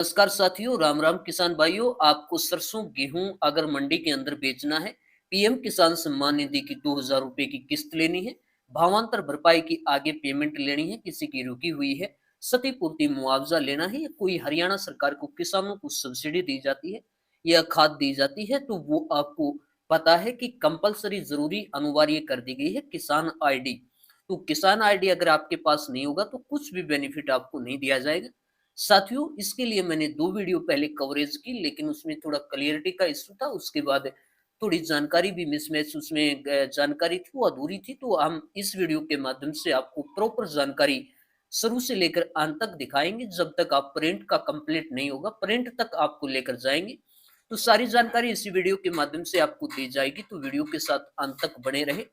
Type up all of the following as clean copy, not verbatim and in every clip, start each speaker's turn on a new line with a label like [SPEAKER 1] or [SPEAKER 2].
[SPEAKER 1] नमस्कार साथियों, राम राम किसान भाइयों। आपको सरसों गेहूं अगर मंडी के अंदर बेचना है, पीएम किसान सम्मान निधि की 2000 रुपए की किस्त लेनी है, भावांतर भरपाई की आगे पेमेंट लेनी है, किसी की रुकी हुई है, क्षतिपूर्ति मुआवजा लेना है, या कोई हरियाणा सरकार को किसानों को सब्सिडी दी जाती है या खाद दी जाती है, तो वो आपको पता है कि कंपलसरी जरूरी अनिवार्य कर दी गई है किसान आईडी। तो किसान आईडी अगर आपके पास नहीं होगा तो कुछ भी बेनिफिट आपको नहीं दिया जाएगा। साथियों, इसके लिए मैंने 2 वीडियो पहले कवरेज की, लेकिन उसमें थोड़ा क्लियरिटी का इश्यू था। उसके बाद थोड़ी जानकारी भी मिसमैच उसमें जानकारी थी वो अधूरी थी। तो हम इस वीडियो के माध्यम से आपको प्रॉपर जानकारी शुरू से लेकर अंत तक दिखाएँगे। जब तक आप प्रिंट का कंप्लीट नहीं होगा, प्रिंट तक आपको लेकर जाएँगे। तो सारी जानकारी इसी वीडियो के माध्यम से आपको दी जाएगी, तो वीडियो के साथ अंत तक बने रहें।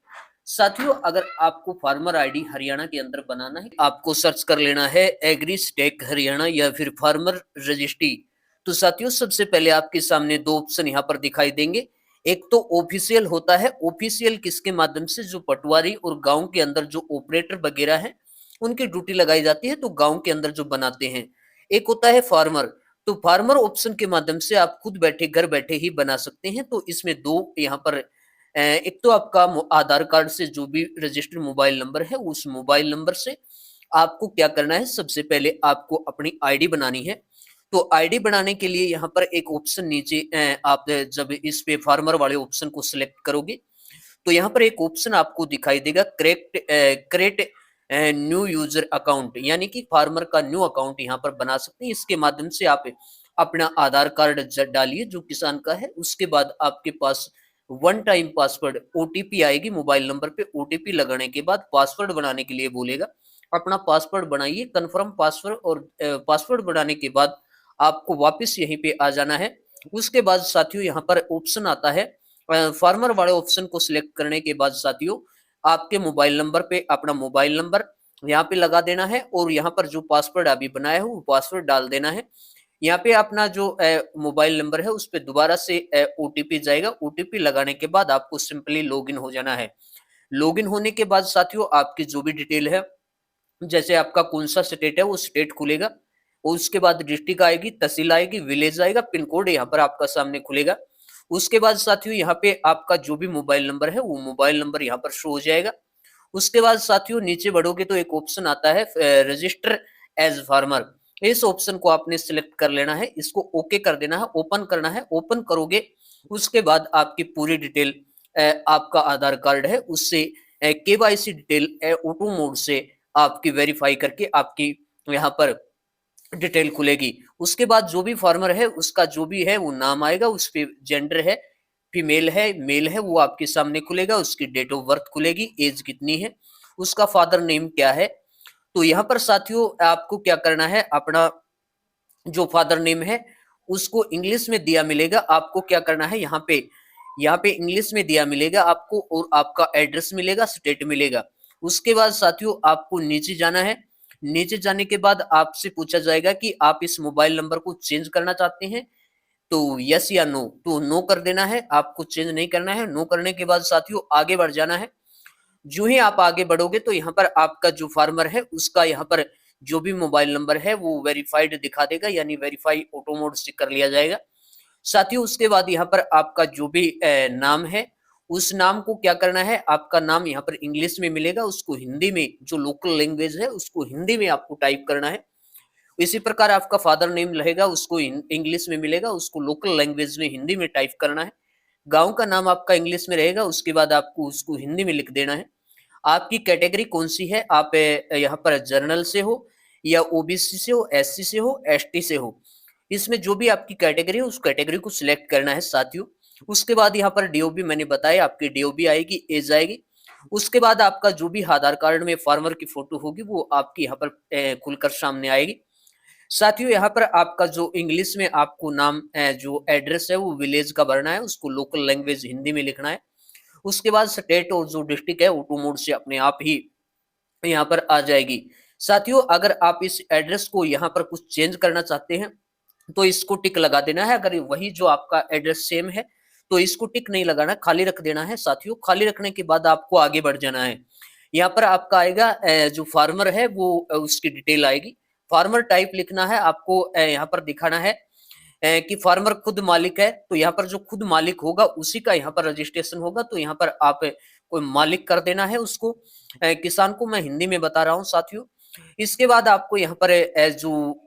[SPEAKER 1] साथियों, अगर आपको फार्मर आईडी हरियाणा के अंदर बनाना है, आपको सर्च कर लेना है एग्री स्टेक हरियाणा या फिर फार्मर रजिस्ट्री। तो साथियों, सबसे पहले आपके सामने 2 ऑप्शन यहाँ पर दिखाई देंगे। एक तो ऑफिशियल होता है। ऑफिशियल किसके माध्यम से? जो पटवारी और गांव के अंदर जो ऑपरेटर वगैरह हैं, उनकी ड्यूटी लगाई जाती है, तो गांव के अंदर जो बनाते हैं। एक होता है फार्मर। तो फार्मर ऑप्शन के माध्यम से आप खुद बैठे घर बैठे ही बना सकते हैं। तो इसमें 2 यहाँ पर एक तो आपका आधार कार्ड से जो भी रजिस्टर्ड मोबाइल नंबर है, उस मोबाइल नंबर से आपको क्या करना है, सबसे पहले आपको अपनी आईडी बनानी है। तो आईडी बनाने के लिए यहाँ पर एक ऑप्शन नीचे आप जब इस पे फार्मर वाले ऑप्शन को सिलेक्ट करोगे, तो यहाँ पर एक ऑप्शन आपको दिखाई देगा, क्रिएट न्यू यूजर अकाउंट, यानी कि फार्मर का न्यू अकाउंट यहाँ पर बना सकते हैं। इसके माध्यम से आप अपना आधार कार्ड डालिए जो किसान का है। उसके बाद आपके पास वन टाइम पासवर्ड ओटीपी आएगी मोबाइल नंबर पे। ओटीपी लगाने के बाद पासवर्ड बनाने के लिए बोलेगा, अपना पासवर्ड बनाइए, कंफर्म पासवर्ड। और पासवर्ड बनाने के बाद आपको वापस यहीं पे आ जाना है। उसके बाद साथियों यहाँ पर ऑप्शन आता है, फार्मर वाले ऑप्शन को सिलेक्ट करने के बाद साथियों आपके मोबाइल नंबर पे अपना मोबाइल नंबर यहाँ पे लगा देना है, और यहाँ पर जो पासवर्ड अभी बनाया है वो पासवर्ड डाल देना है। यहाँ पे अपना जो मोबाइल नंबर है उस पे दोबारा से ओटीपी जाएगा। ओटीपी लगाने के बाद आपको सिंपली लॉगिन हो जाना है। लॉगिन होने के बाद साथियों आपकी जो भी डिटेल है, जैसे आपका कौन सा स्टेट है वो स्टेट खुलेगा, और उसके बाद डिस्ट्रिक्ट आएगी, तहसील आएगी, विलेज आएगा, पिन कोड यहाँ पर आपका सामने खुलेगा। उसके बाद साथियों यहाँ पे आपका जो भी मोबाइल नंबर है वो मोबाइल नंबर यहाँ पर शो हो जाएगा। उसके बाद साथियों नीचे बढ़ोगे तो एक ऑप्शन आता है रजिस्टर एज फार्मर। इस ऑप्शन को आपने सिलेक्ट कर लेना है, इसको ओके कर देना है, ओपन करना है। ओपन करोगे उसके बाद आपकी पूरी डिटेल, आपका आधार कार्ड है उससे केवाईसी डिटेल ऑटो मोड से आपकी वेरीफाई करके आपकी यहाँ पर डिटेल खुलेगी। उसके बाद जो भी फार्मर है उसका जो भी है वो नाम आएगा, उस पे जेंडर है, फीमेल है, मेल है, वो आपके सामने खुलेगा। उसकी डेट ऑफ बर्थ खुलेगी, एज कितनी है, उसका फादर नेम क्या है। तो यहाँ पर साथियों आपको क्या करना है, अपना जो फादर नेम है उसको इंग्लिश में दिया मिलेगा। आपको क्या करना है, यहाँ पे इंग्लिश में दिया मिलेगा आपको, और आपका एड्रेस मिलेगा, स्टेट मिलेगा। उसके बाद साथियों आपको नीचे जाना है। नीचे जाने के बाद आपसे पूछा जाएगा कि आप इस मोबाइल नंबर को चेंज करना चाहते हैं, तो यस या नो। तो नो कर देना है, आपको चेंज नहीं करना है। नो करने के बाद साथियों आगे बढ़ जाना है। जो ही आप आगे बढ़ोगे तो यहाँ पर आपका जो फार्मर है उसका यहाँ पर जो भी मोबाइल नंबर है वो वेरीफाइड दिखा देगा, यानी वेरीफाई ऑटो मोड से कर लिया जाएगा। साथियों उसके बाद यहाँ पर आपका जो भी नाम है, उस नाम को क्या करना है, आपका नाम यहाँ पर इंग्लिश में मिलेगा, उसको हिंदी में, जो लोकल लैंग्वेज है उसको हिंदी में आपको टाइप करना है। इसी प्रकार आपका फादर नेम रहेगा, उसको इंग्लिश में मिलेगा, उसको लोकल लैंग्वेज में हिंदी में टाइप करना है। गांव का नाम आपका इंग्लिश में रहेगा, उसके बाद आपको उसको हिंदी में लिख देना है। आपकी कैटेगरी कौन सी है, आप यहाँ पर जर्नल से हो या ओबीसी से हो, एससी से हो, एसटी से हो, इसमें जो भी आपकी कैटेगरी है उस कैटेगरी को सिलेक्ट करना है साथियों। उसके बाद यहाँ पर डीओबी मैंने बताया, आपकी डीओबी आएगी, एज आएगी। उसके बाद आपका जो भी आधार कार्ड में फार्मर की फोटो होगी वो आपकी यहाँ पर खुलकर सामने आएगी। साथियों यहाँ पर आपका जो इंग्लिश में आपको नाम जो एड्रेस है वो विलेज का भरना है, उसको लोकल लैंग्वेज हिंदी में लिखना है। उसके बाद स्टेट और जो डिस्ट्रिक्ट है ऑटो मोड से अपने आप ही यहाँ पर आ जाएगी। साथियों अगर आप इस एड्रेस को यहाँ पर कुछ चेंज करना चाहते हैं तो इसको टिक लगा देना है। अगर वही जो आपका एड्रेस सेम है तो इसको टिक नहीं लगाना, खाली रख देना है। साथियों खाली रखने के बाद आपको आगे बढ़ जाना है। यहाँ पर आपका आएगा जो फार्मर है वो उसकी डिटेल आएगी, फार्मर टाइप लिखना है आपको, यहाँ पर दिखाना है कि फार्मर खुद मालिक है, तो यहाँ पर जो खुद मालिक होगा उसी का यहाँ पर रजिस्ट्रेशन होगा, तो यहाँ पर आप कोई मालिक कर देना है उसको, किसान को। मैं हिंदी में बता रहा हूँ साथियों। इसके बाद आपको यहाँ पर जो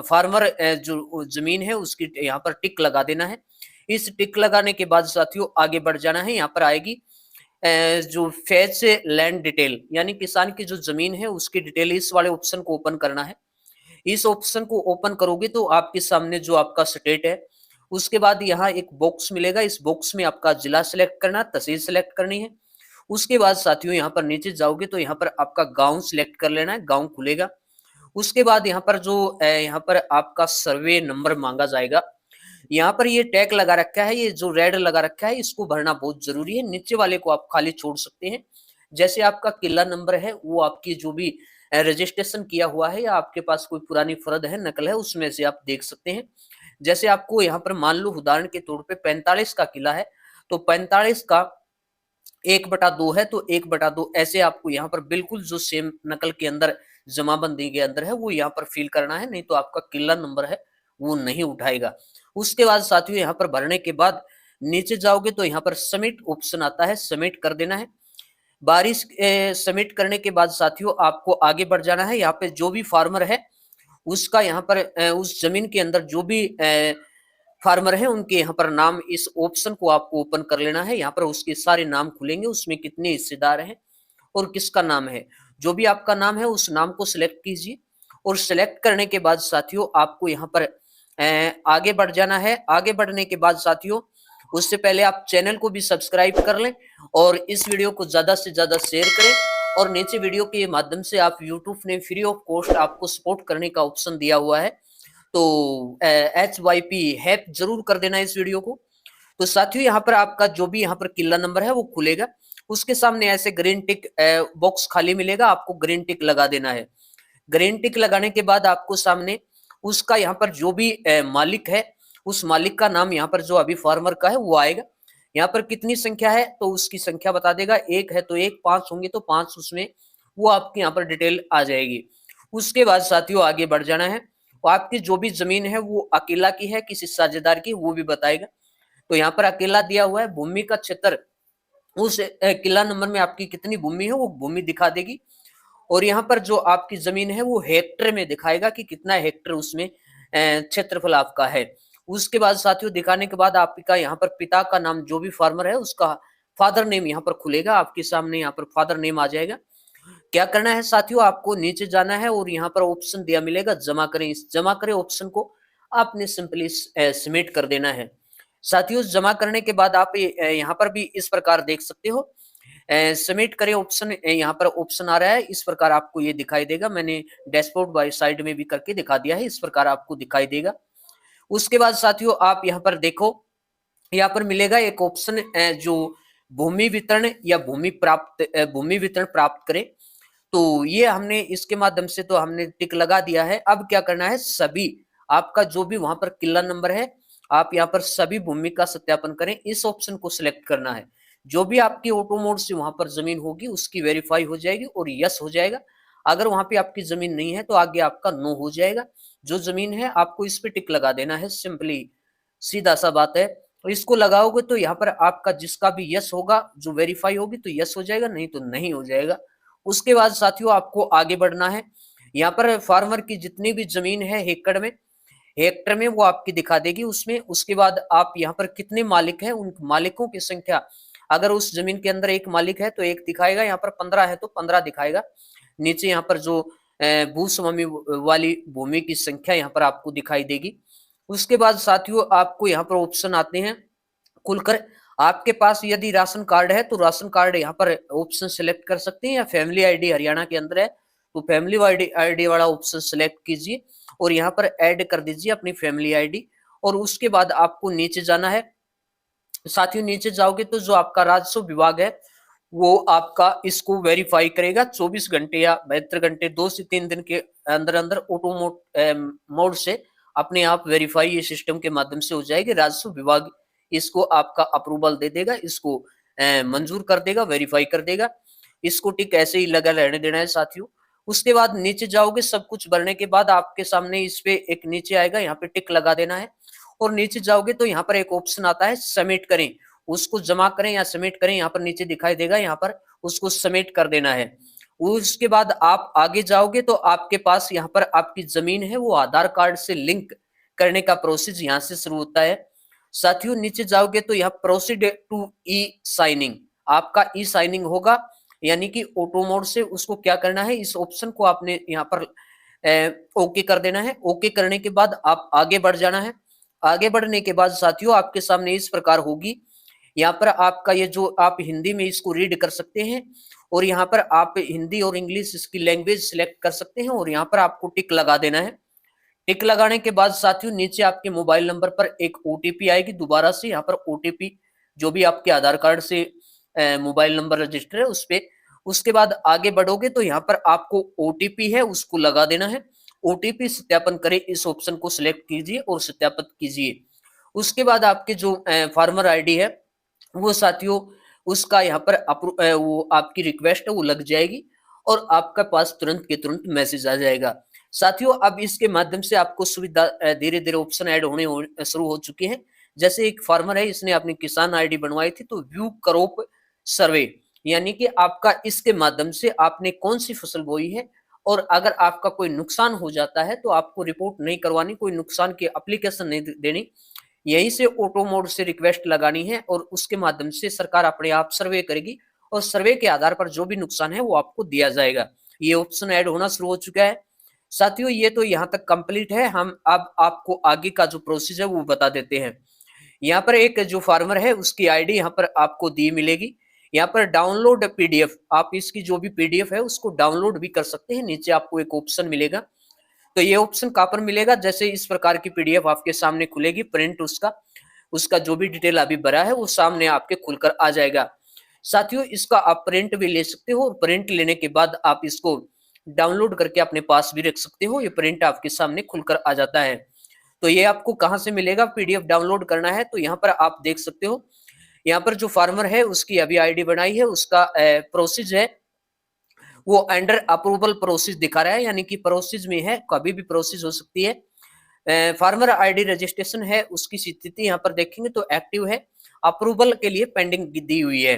[SPEAKER 1] फार्मर जो जमीन है उसकी यहाँ पर टिक लगा देना है। इस टिक लगाने के बाद साथियों आगे बढ़ जाना है। यहाँ पर आएगी जो फेच लैंड डिटेल, यानी किसान की जो जमीन है उसकी डिटेल, इस वाले ऑप्शन को ओपन करना है। इस ऑप्शन को ओपन करोगे तो आपके सामने जो आपका स्टेट है, उसके बाद यहाँ एक बॉक्स मिलेगा। इस बॉक्स में आपका जिला सिलेक्ट करना, तहसील सिलेक्ट करनी है। उसके बाद साथियों यहाँ पर नीचे जाओगे तो यहाँ पर आपका गांव सिलेक्ट कर लेना है, गांव खुलेगा। उसके बाद यहाँ पर जो यहाँ पर आपका सर्वे नंबर मांगा जाएगा। यहाँ पर ये टैग लगा रखा है, ये जो रेड लगा रखा है इसको भरना बहुत जरूरी है। नीचे वाले को आप खाली छोड़ सकते हैं। जैसे आपका किला नंबर है वो आपकी जो भी रजिस्ट्रेशन किया हुआ है या आपके पास कोई पुरानी फर्द है, नकल है, उसमें से आप देख सकते हैं। जैसे आपको यहाँ पर मान लो उदाहरण के तौर पे 45 का किला है, तो 45 का 1/2 है, तो 1/2 ऐसे आपको यहाँ पर बिल्कुल जो सेम नकल के अंदर जमाबंदी के अंदर है वो यहाँ पर फिल करना है, नहीं तो आपका किला नंबर है वो नहीं उठाएगा। उसके बाद साथियों यहाँ पर भरने के बाद नीचे जाओगे तो यहाँ पर सबमिट ऑप्शन आता है, सबमिट कर देना है। बारिश सबमिट करने के बाद साथियों आपको आगे बढ़ जाना है। यहाँ पे जो भी फार्मर है उसका यहाँ पर उस जमीन के अंदर जो भी फार्मर है उनके यहाँ पर नाम, इस ऑप्शन को आपको ओपन कर लेना है। यहाँ पर उसके सारे नाम खुलेंगे, उसमें कितने हिस्सेदार हैं और किसका नाम है। जो भी आपका नाम है उस नाम को सिलेक्ट कीजिए और सिलेक्ट करने के बाद साथियों आपको यहाँ पर आगे बढ़ जाना है। आगे बढ़ने के बाद साथियों उससे पहले आप चैनल को भी सब्सक्राइब कर लें और इस वीडियो को ज्यादा से ज्यादा शेयर करें। और नीचे वीडियो के माध्यम से आप यूट्यूब ने फ्री ऑफ कॉस्ट आपको सपोर्ट करने का ऑप्शन दिया हुआ है, तो HYP हैप जरूर कर देना इस वीडियो को। तो साथियों यहाँ पर आपका जो भी यहाँ पर किला नंबर है वो खुलेगा, उसके सामने ऐसे ग्रीन टिक बॉक्स खाली मिलेगा, आपको ग्रीन टिक लगा देना है। ग्रीन टिक लगाने के बाद आपको सामने उसका यहाँ पर जो भी मालिक है उस मालिक का नाम यहाँ पर जो अभी फार्मर का है वो आएगा। यहाँ पर कितनी संख्या है तो उसकी संख्या बता देगा, 1 है तो 1, 5 होंगे तो 5, उसमें वो आपके यहाँ पर डिटेल आ जाएगी। उसके बाद साथियों आगे बढ़ जाना है। वो आपकी जो भी जमीन है वो अकेला की है किसी साझेदार की वो भी बताएगा। तो यहाँ पर अकेला दिया हुआ है। भूमि का क्षेत्र, उस किला नंबर में आपकी कितनी भूमि है वो भूमि दिखा देगी। और यहाँ पर जो आपकी जमीन है वो हेक्टर में दिखाएगा कि कितना हेक्टर उसमें क्षेत्रफल आपका है। उसके बाद साथियों दिखाने के बाद आपका यहाँ पर पिता का नाम, जो भी फार्मर है उसका फादर नेम यहाँ पर खुलेगा, आपके सामने यहाँ पर फादर नेम आ जाएगा। क्या करना है साथियों, आपको नीचे जाना है और यहाँ पर ऑप्शन दिया मिलेगा जमा करें। इस जमा करें ऑप्शन को आपने सिंपली सबमिट कर देना है। साथियों जमा करने के बाद आप यहाँ पर भी इस प्रकार देख सकते हो, सबमिट करें ऑप्शन, यहाँ पर ऑप्शन आ रहा है, इस प्रकार आपको ये दिखाई देगा। मैंने डैशबोर्ड बाय साइड में भी करके दिखा दिया है, इस प्रकार आपको दिखाई देगा। उसके बाद साथियों आप यहाँ पर देखो, यहाँ पर मिलेगा एक ऑप्शन जो भूमि वितरण या भूमि वितरण प्राप्त करें। तो ये हमने इसके माध्यम से तो हमने टिक लगा दिया है। अब क्या करना है, सभी आपका जो भी वहां पर किला नंबर है आप यहाँ पर सभी भूमि का सत्यापन करें, इस ऑप्शन को सिलेक्ट करना है। जो भी आपकी ऑटो मोड से वहां पर जमीन होगी उसकी वेरीफाई हो जाएगी और यस हो जाएगा। अगर वहां पे आपकी जमीन नहीं है तो आगे आपका नो हो जाएगा। जो जमीन है आपको इस पे टिक लगा देना है, सिंपली सीधा सा बात है। और इसको लगाओगे तो यहाँ पर आपका जिसका भी यस होगा, जो वेरीफाई होगी तो यस हो जाएगा, नहीं तो नहीं हो जाएगा। उसके बाद साथियों आपको आगे बढ़ना है। यहाँ पर फार्मर की जितनी भी जमीन है हेक्टर में वो आपकी दिखा देगी उसमें। उसके बाद आप यहाँ पर कितने मालिक हैं उन मालिकों की संख्या, अगर उस जमीन के अंदर एक मालिक है तो एक दिखाएगा, यहाँ पर 15 है तो 15 दिखाएगा। नीचे यहाँ पर जो भूस्वामी वाली भूमि की संख्या यहाँ पर आपको दिखाई देगी। उसके बाद साथियों आपको यहाँ पर ऑप्शन आते हैं खुलकर। आपके पास यदि राशन कार्ड है तो राशन कार्ड यहाँ पर ऑप्शन सिलेक्ट कर सकते हैं, या फैमिली आईडी हरियाणा के अंदर है तो फैमिली आईडी वाला ऑप्शन सिलेक्ट कीजिए और यहाँ पर ऐड कर दीजिए अपनी फैमिली आईडी। और उसके बाद आपको नीचे जाना है। साथियों नीचे जाओगे तो जो आपका राजस्व विभाग है वो आपका इसको वेरीफाई करेगा 24 घंटे या 72 घंटे, 2 से 3 दिन के अंदर अंदर ऑटो मोड से अपने आप वेरीफाई ये सिस्टम के माध्यम से हो जाएगी। राजस्व विभाग इसको आपका अप्रूवल दे देगा, इसको मंजूर कर देगा, वेरीफाई कर देगा। इसको टिक ऐसे ही लगा रहने देना है साथियों। उसके बाद नीचे जाओगे, सब कुछ भरने के बाद आपके सामने इस पे एक नीचे आएगा, यहाँ पे टिक लगा देना है। और नीचे जाओगे तो यहाँ पर एक ऑप्शन आता है सबमिट करें, उसको जमा करें या सबमिट करें, यहाँ पर नीचे दिखाई देगा, यहाँ पर उसको सबमिट कर देना है। उसके बाद आप आगे जाओगे तो आपके पास यहाँ पर आपकी जमीन है वो आधार कार्ड से लिंक करने का प्रोसेस यहाँ से शुरू होता है। साथियों नीचे जाओगे तो यहाँ प्रोसीड टू ई साइनिंग, आपका ई साइनिंग होगा, यानी कि ऑटो मोड से उसको क्या करना है, इस ऑप्शन को आपने यहाँ पर ओके कर देना है। ओके करने के बाद आप आगे बढ़ जाना है। आगे बढ़ने के बाद साथियों आपके सामने इस प्रकार होगी, यहाँ पर आपका ये जो आप हिंदी में इसको रीड कर सकते हैं और यहाँ पर आप हिंदी और इंग्लिश इसकी लैंग्वेज सिलेक्ट कर सकते हैं और यहाँ पर आपको टिक लगा देना है। टिक लगाने के बाद साथियों नीचे आपके मोबाइल नंबर पर एक ओटीपी आएगी, दोबारा से यहाँ पर ओटीपी जो भी आपके आधार कार्ड से मोबाइल नंबर रजिस्टर है उस पे। उसके बाद आगे बढ़ोगे तो यहाँ पर आपको ओटीपी है उसको लगा देना है। ओटीपी सत्यापन करें इस ऑप्शन को सिलेक्ट कीजिए और सत्यापित कीजिए। उसके बाद आपके जो फार्मर आईडी है वो साथियों उसका यहाँ पर वो आपकी रिक्वेस्ट है वो लग जाएगी और आपका पास तुरंत के तुरंत मैसेज आ जाएगा। साथियों अब इसके माध्यम से आपको सुविधा धीरे धीरे ऑप्शन ऐड होने शुरू हो चुके हैं। जैसे एक फार्मर है, इसने अपनी किसान आईडी बनवाई थी, तो व्यू क्रॉप सर्वे, यानी कि आपका इसके माध्यम से आपने कौन सी फसल बोई है और अगर आपका कोई नुकसान हो जाता है तो आपको रिपोर्ट नहीं करवानी, कोई नुकसान की एप्लीकेशन नहीं देनी, यहीं से ऑटो मोड से रिक्वेस्ट लगानी है और उसके माध्यम से सरकार अपने आप सर्वे करेगी और सर्वे के आधार पर जो भी नुकसान है वो आपको दिया जाएगा। ये ऑप्शन ऐड होना शुरू हो चुका है। साथियों ये तो यहाँ तक कंप्लीट है, हम अब आपको आगे का जो प्रोसेस है वो बता देते हैं। यहाँ पर एक जो फार्मर है उसकी आईडी यहाँ पर आपको दी मिलेगी। यहाँ पर डाउनलोड पीडीएफ, आप इसकी जो भी पीडीएफ है उसको डाउनलोड भी कर सकते हैं। नीचे आपको एक ऑप्शन मिलेगा, तो ये ऑप्शन कहाँ पर मिलेगा, जैसे इस प्रकार की पीडीएफ आपके सामने खुलेगी, प्रिंट उसका उसका जो भी डिटेल अभी भरा है वो सामने आपके खुलकर आ जाएगा। साथियों इसका आप प्रिंट भी ले सकते हो और प्रिंट लेने के बाद आप इसको डाउनलोड करके अपने पास भी रख सकते हो। ये प्रिंट आपके सामने खुलकर आ जाता है। तो ये आपको कहाँ से मिलेगा, पीडीएफ डाउनलोड करना है तो यहाँ पर आप देख सकते हो, यहाँ पर जो फार्मर है उसकी अभी आईडी बनाई है, उसका प्रोसेस है वो अंडर अप्रूवल प्रोसेस दिखा रहा है, यानी कि प्रोसेस में है, कभी भी प्रोसेस हो सकती है। फार्मर आईडी रजिस्ट्रेशन है उसकी स्थिति यहाँ पर देखेंगे तो एक्टिव है, अप्रूवल के लिए पेंडिंग दी हुई है।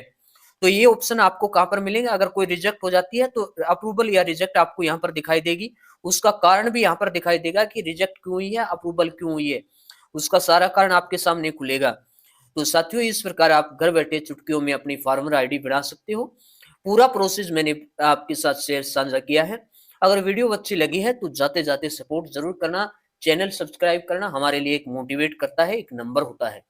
[SPEAKER 1] तो ये ऑप्शन आपको कहाँ पर मिलेंगे, अगर कोई रिजेक्ट हो जाती है तो अप्रूवल या रिजेक्ट आपको यहाँ पर दिखाई देगी, उसका कारण भी यहाँ पर दिखाई देगा कि रिजेक्ट क्यों हुई है, अप्रूवल क्यों हुई है, उसका सारा कारण आपके सामने खुलेगा। तो साथियों इस प्रकार आप घर बैठे चुटकियों में अपनी फार्मर आईडी बना सकते हो। पूरा प्रोसेस मैंने आपके साथ शेयर साझा किया है। अगर वीडियो अच्छी लगी है तो जाते जाते सपोर्ट जरूर करना, चैनल सब्सक्राइब करना हमारे लिए एक मोटिवेट करता है, एक नंबर होता है।